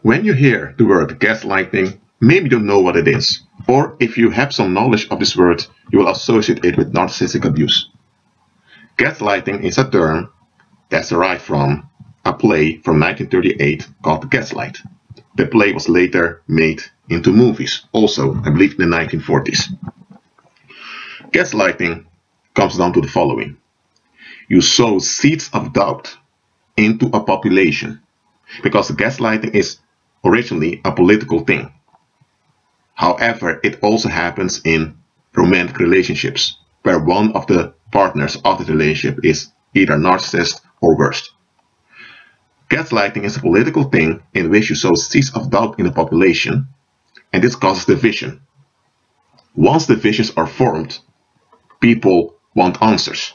When you hear the word gaslighting, maybe you don't know what it is. Or if you have some knowledge of this word, you will associate it with narcissistic abuse. Gaslighting is a term that's derived from a play from 1938 called Gaslight. The play was later made into movies, also, I believe, in the 1940s. Gaslighting comes down to the following. You sow seeds of doubt into a population, because gaslighting is originally a political thing. However, it also happens in romantic relationships, where one of the partners of the relationship is either narcissist or worse. Gaslighting is a political thing in which you sow seeds of doubt in the population, and this causes division. Once divisions are formed, people want answers.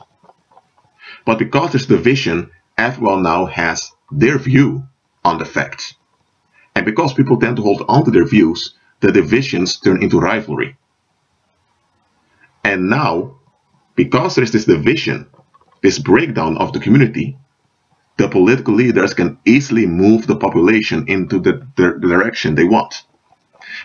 But because there's division, everyone now has their view on the facts. And because people tend to hold on to their views, the divisions turn into rivalry. And now, because there is this division, this breakdown of the community, the political leaders can easily move the population into the direction they want.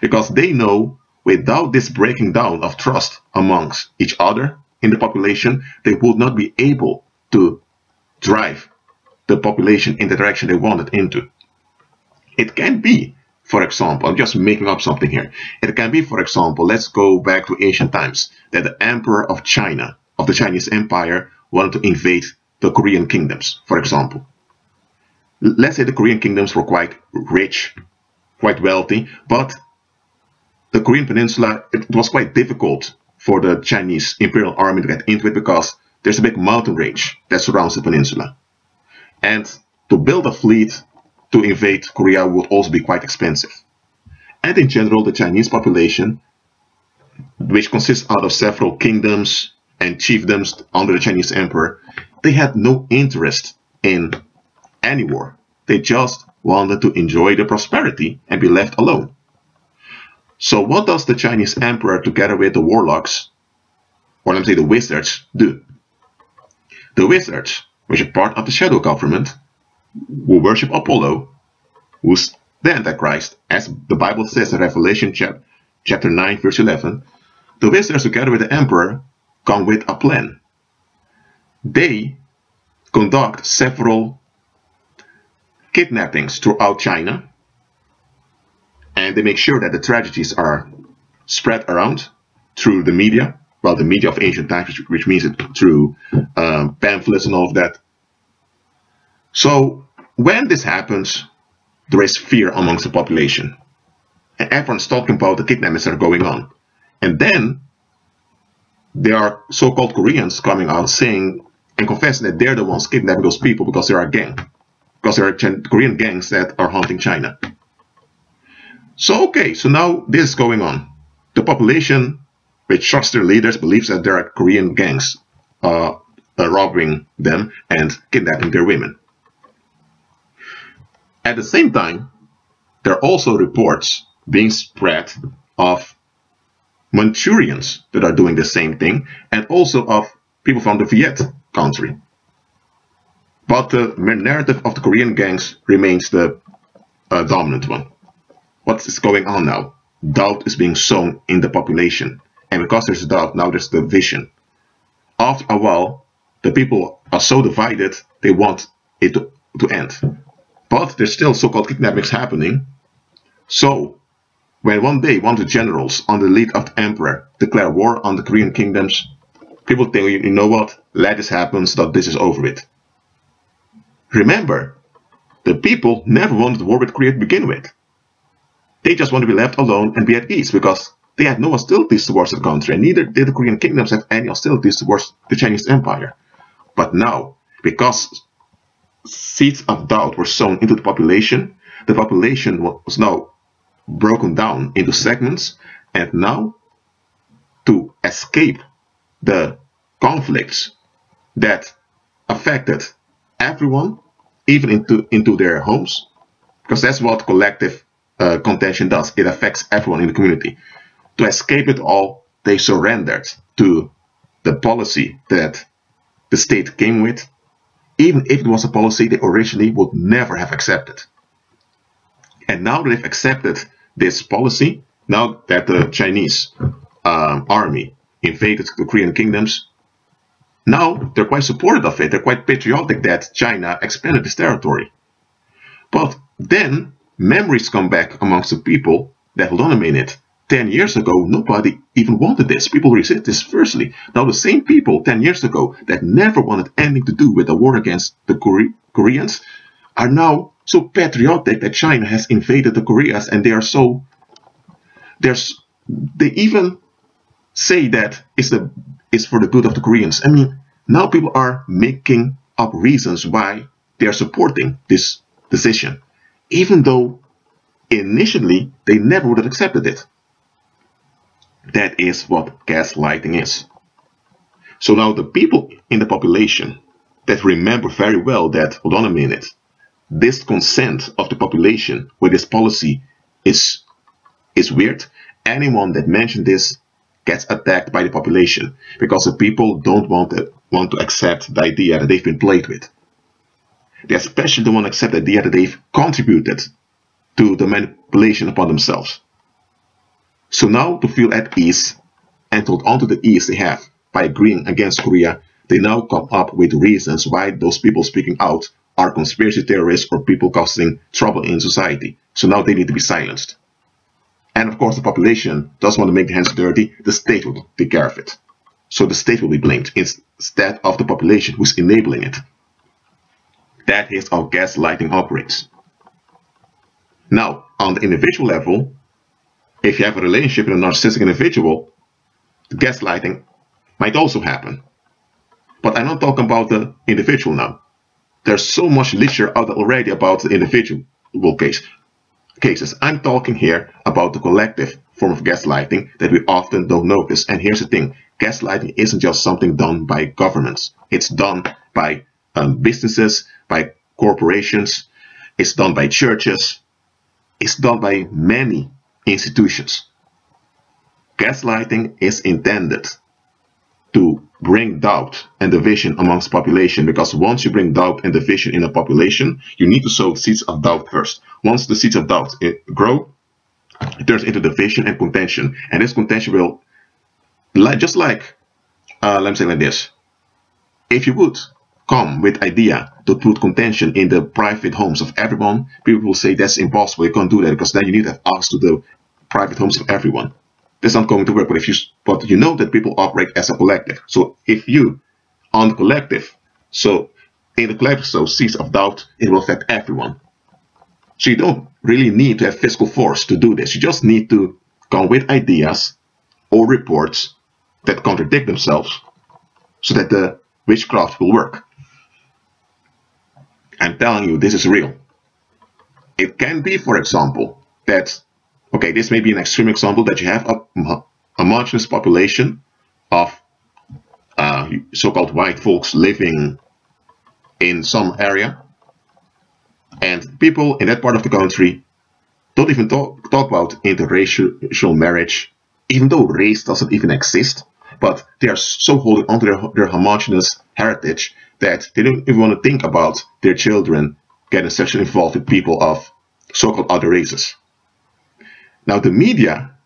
Because they know without this breaking down of trust amongst each other in the population, they would not be able to drive the population in the direction they want it into. It can be, for example, I'm just making up something here. It can be, for example, let's go back to ancient times, that the emperor of China, of the Chinese Empire, wanted to invade the Korean kingdoms, for example. Let's say the Korean kingdoms were quite rich, quite wealthy, but the Korean peninsula, it was quite difficult for the Chinese imperial army to get into it because there's a big mountain range that surrounds the peninsula. And to build a fleet to invade Korea would also be quite expensive. And in general, the Chinese population, which consists out of several kingdoms and chiefdoms under the Chinese emperor, they had no interest in any war. They just wanted to enjoy the prosperity and be left alone. So what does the Chinese emperor, together with the warlocks, or let me say the wizards, do? The wizards, which are part of the shadow government, who worship Apollo, who's the Antichrist, as the Bible says in Revelation chapter 9, verse 11, the wizards, together with the emperor, come with a plan. They conduct several kidnappings throughout China, and they make sure that the tragedies are spread around through the media, well, the media of ancient times, which means it through pamphlets and all of that. So when this happens, there is fear amongst the population, and everyone's talking about the kidnappings that are going on. And then there are so-called Koreans coming out saying and confessing that they're the ones kidnapping those people because they are a gang, because there are Korean gangs that are hunting China. So okay, so now this is going on. The population, which trusts their leaders, believes that there are Korean gangs robbing them and kidnapping their women. At the same time, there are also reports being spread of Manchurians that are doing the same thing, and also of people from the Viet country. But the narrative of the Korean gangs remains the dominant one. What is going on now? Doubt is being sown in the population, and because there's doubt, now there's division. After a while, the people are so divided, they want it to end. But there's still so-called kidnappings happening. So when one day one of the generals under the lead of the emperor declare war on the Korean kingdoms, people think, you know what, let this happen so that this is over with. Remember, the people never wanted war with Korea to begin with. They just want to be left alone and be at ease because they had no hostilities towards the country, and neither did the Korean kingdoms have any hostilities towards the Chinese empire. But now, because seeds of doubt were sown into the population was now broken down into segments, and now to escape the conflicts that affected everyone, even into their homes, because that's what collective contention does. It affects everyone in the community. To escape it all, they surrendered to the policy that the state came with, even if it was a policy they originally would never have accepted. And And now that they've accepted this policy, now that the Chinese army invaded the Korean kingdoms, now they're quite supportive of it. They're quite patriotic that China expanded this territory. But then memories come back amongst the people that, hold on a minute, 10 years ago, nobody even wanted this. People resist this firstly. Now the same people 10 years ago that never wanted anything to do with the war against the Koreans are now so patriotic that China has invaded the Koreas, and they even say that it's for the good of the Koreans. I mean, now people are making up reasons why they are supporting this decision, even though initially they never would have accepted it. That is what gaslighting is. So now the people in the population that remember very well that, hold on a minute, this consent of the population with this policy is weird. Anyone that mentions this gets attacked by the population because the people don't want to accept the idea that they've been played with. They especially don't want to accept the idea that they've contributed to the manipulation upon themselves. So now, to feel at ease and hold on to the ease they have by agreeing against Korea, they now come up with reasons why those people speaking out are conspiracy theorists or people causing trouble in society. So now they need to be silenced. And of course, the population doesn't want to make their hands dirty. The state will take care of it. So the state will be blamed instead of the population who's enabling it. That is how gaslighting operates. Now, on the individual level, if you have a relationship with a narcissistic individual, gaslighting might also happen. But I'm not talking about the individual now. There's so much literature out already about the individual cases. I'm talking here about the collective form of gaslighting that we often don't notice. And here's the thing, gaslighting isn't just something done by governments. It's done by businesses, by corporations, it's done by churches, it's done by many institutions. Gaslighting is intended to bring doubt and division amongst the population, because once you bring doubt and division in a population, you need to sow seeds of doubt first. Once the seeds of doubt grow, it turns into division and contention, and this contention will, just like, let me say like this, if you would come with idea to put contention in the private homes of everyone, people will say that's impossible, you can't do that, because then you need to have access to the private homes of everyone. That's not going to work. But you know that people operate as a collective. So if you, on the collective, so in the collective, so seeds of doubt, it will affect everyone. So you don't really need to have physical force to do this. You just need to come with ideas or reports that contradict themselves so that the witchcraft will work. I'm telling you, this is real. It can be, for example, that, okay, this may be an extreme example, that you have a homogeneous population of so-called white folks living in some area, and people in that part of the country don't even talk about interracial marriage, even though race doesn't even exist, but they are so holding onto their homogeneous heritage that they don't even want to think about their children getting sexually involved with people of so-called other races. Now the media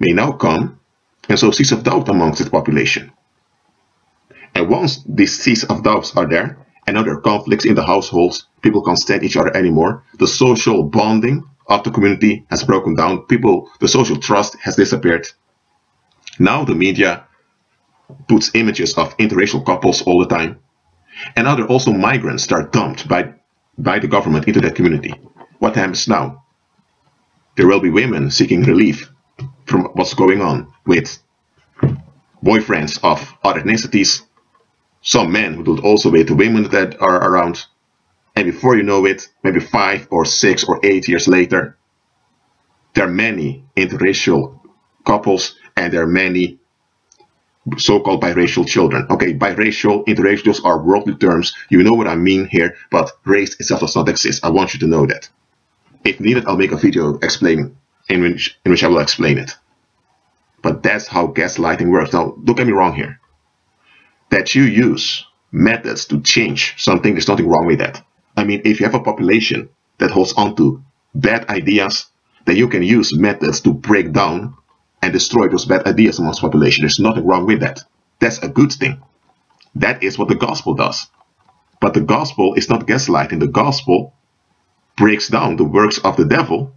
may now come and sow seeds of doubt amongst the population. And once these seeds of doubts are there, and now there are conflicts in the households, people can't stand each other anymore, the social bonding of the community has broken down, the social trust has disappeared. Now the media puts images of interracial couples all the time. And now there are also migrants that are dumped by the government into that community. What happens now? There will be women seeking relief from what's going on with boyfriends of other ethnicities. Some men who do also with the women that are around. And before you know it, maybe 5 or 6 or 8 years later, there are many interracial couples and there are many so-called biracial children. Okay, biracial, interracial, those are worldly terms. You know what I mean here, but race itself does not exist. I want you to know that. If needed, I'll make a video explaining in which I will explain it. But that's how gaslighting works. Now, don't get me wrong here. That you use methods to change something, there's nothing wrong with that. I mean, if you have a population that holds on to bad ideas, then you can use methods to break down and destroy those bad ideas amongst the population. There's nothing wrong with that. That's a good thing. That is what the gospel does. But the gospel is not gaslighting. The gospel breaks down the works of the devil,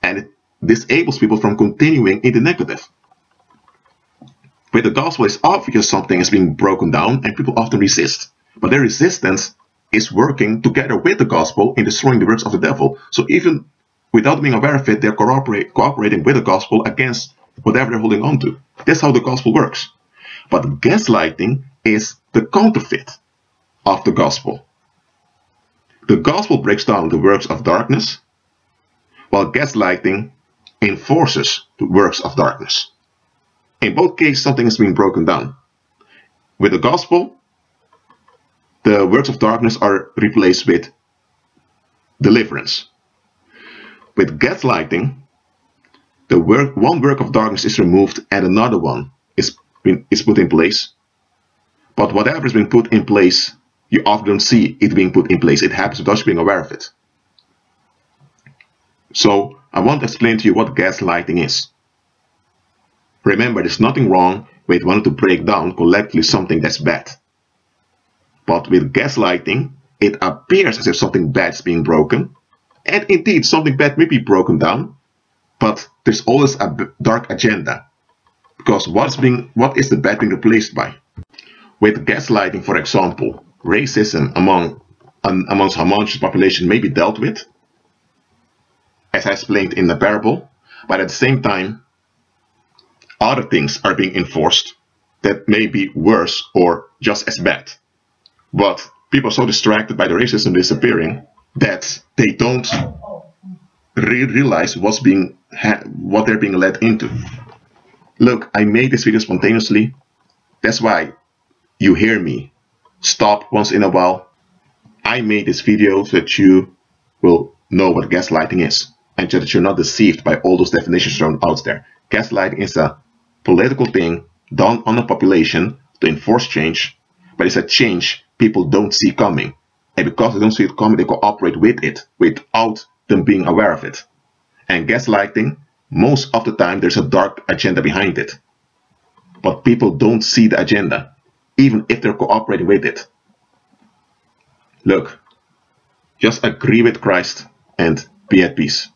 and it disables people from continuing in the negative. With the gospel, it's obvious something is being broken down, and people often resist. But their resistance is working together with the gospel in destroying the works of the devil. So even without being aware of it, they're cooperating with the gospel against whatever they're holding on to. That's how the gospel works. But gaslighting is the counterfeit of the gospel. The gospel breaks down the works of darkness, while gaslighting enforces the works of darkness. In both cases, something is being broken down. With the gospel, the works of darkness are replaced with deliverance. With gaslighting, one work of darkness is removed and another one is put in place. But whatever has been put in place, you often don't see it being put in place. It happens without you being aware of it. So I want to explain to you what gaslighting is. Remember, there's nothing wrong with wanting to break down collectively something that's bad. But with gaslighting, it appears as if something bad is being broken. And indeed, something bad may be broken down, but there's always a dark agenda. Because what is the bad being replaced by? With gaslighting, for example, racism amongst homogeneous population may be dealt with, as I explained in the parable, but at the same time, other things are being enforced that may be worse or just as bad. But people are so distracted by the racism disappearing that they don't realize what they're being led into. Look, I made this video spontaneously. That's why you hear me stop once in a while. I made this video so that you will know what gaslighting is, and so that you're not deceived by all those definitions thrown out there. Gaslighting is a political thing done on a population to enforce change, but it's a change people don't see coming. And because they don't see it coming, they cooperate with it without them being aware of it. And gaslighting, most of the time, there's a dark agenda behind it. But people don't see the agenda, even if they're cooperating with it. Look, just agree with Christ and be at peace.